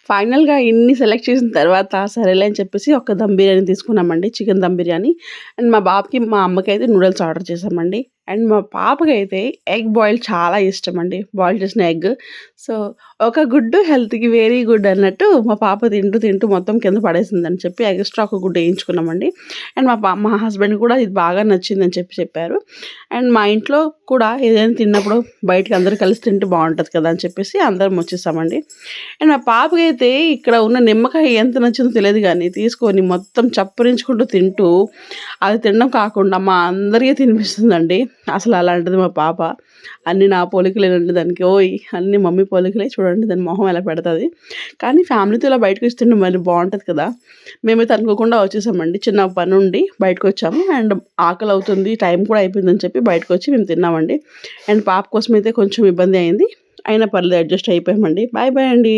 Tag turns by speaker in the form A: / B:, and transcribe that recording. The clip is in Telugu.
A: ఫైనల్‌గా ఇన్ని సెలెక్ట్ చేసిన తర్వాత సరేలే అని చెప్పేసి ఒక దమ్ బిర్యానీ తీసుకున్నామండి. చికెన్ దమ్ బిర్యానీ. అండ్ మా బాబుకి, మా అమ్మకైతే నూడిల్స్ ఆర్డర్ చేశామండి. అండ్ మా పాపకైతే ఎగ్ బాయిల్డ్ చాలా ఇష్టమండి. బాయిల్ చేసిన ఎగ్. సో, ఒక గుడ్డు హెల్త్‌కి వెరీ గుడ్ అన్నట్టు మా పాప తింటూ మొత్తం కింద పడేసిందని చెప్పి ఎక్స్‌ట్రా ఒక గుడ్డు ఏయించుకున్నామండి. అండ్ మా హస్బెండ్ కూడా ఇది బాగా నచ్చిందని చెప్పారు. అండ్ మా ఇంట్లో కూడా ఏదైనా తిన్నప్పుడు బయటకి అందరూ కలిసి తింటే బావుంటది కదా! అని చెప్పేసి అందరం వచ్చేసామండి. అండ్ మా పాపకైతే ఇక్కడ ఉన్న నిమ్మకాయ ఎంత నచ్చిందో తెలీదు గానీ, తీసుకొని మొత్తం చప్పరించుకుంటూ తింటూ, అది తినడం కాకుండా మా అందరికీ తినిపిస్తుందండి. అసలు అలాంటిది మా పాప. అన్నీ నా పోలికలేనండి దానికి. ఓయ్! అన్నీ మమ్మీ పోలికలే చూడండి దాని మొహం ఎలా పెడతది. కానీ ఫ్యామిలీతో ఇలా బయటకొచ్చి తినడం మరి బావుంటది కదా! మేమైతే అనుకోకుండా వచ్చేసామండి. చిన్న పనుండి బయటకొచ్చాము. అండ్ ఆకలవుతుంది, టైం కూడా అయిపోయిందని చెప్పి బయటకొచ్చి మేము తిన్నామండి. అండ్ పాప కోసమైతే కొంచెం ఇబ్బంది అయింది. అయినా పర్లేదు అడ్జస్ట్ అయిపోయామండి. బాయ్ బాయ్ అండి.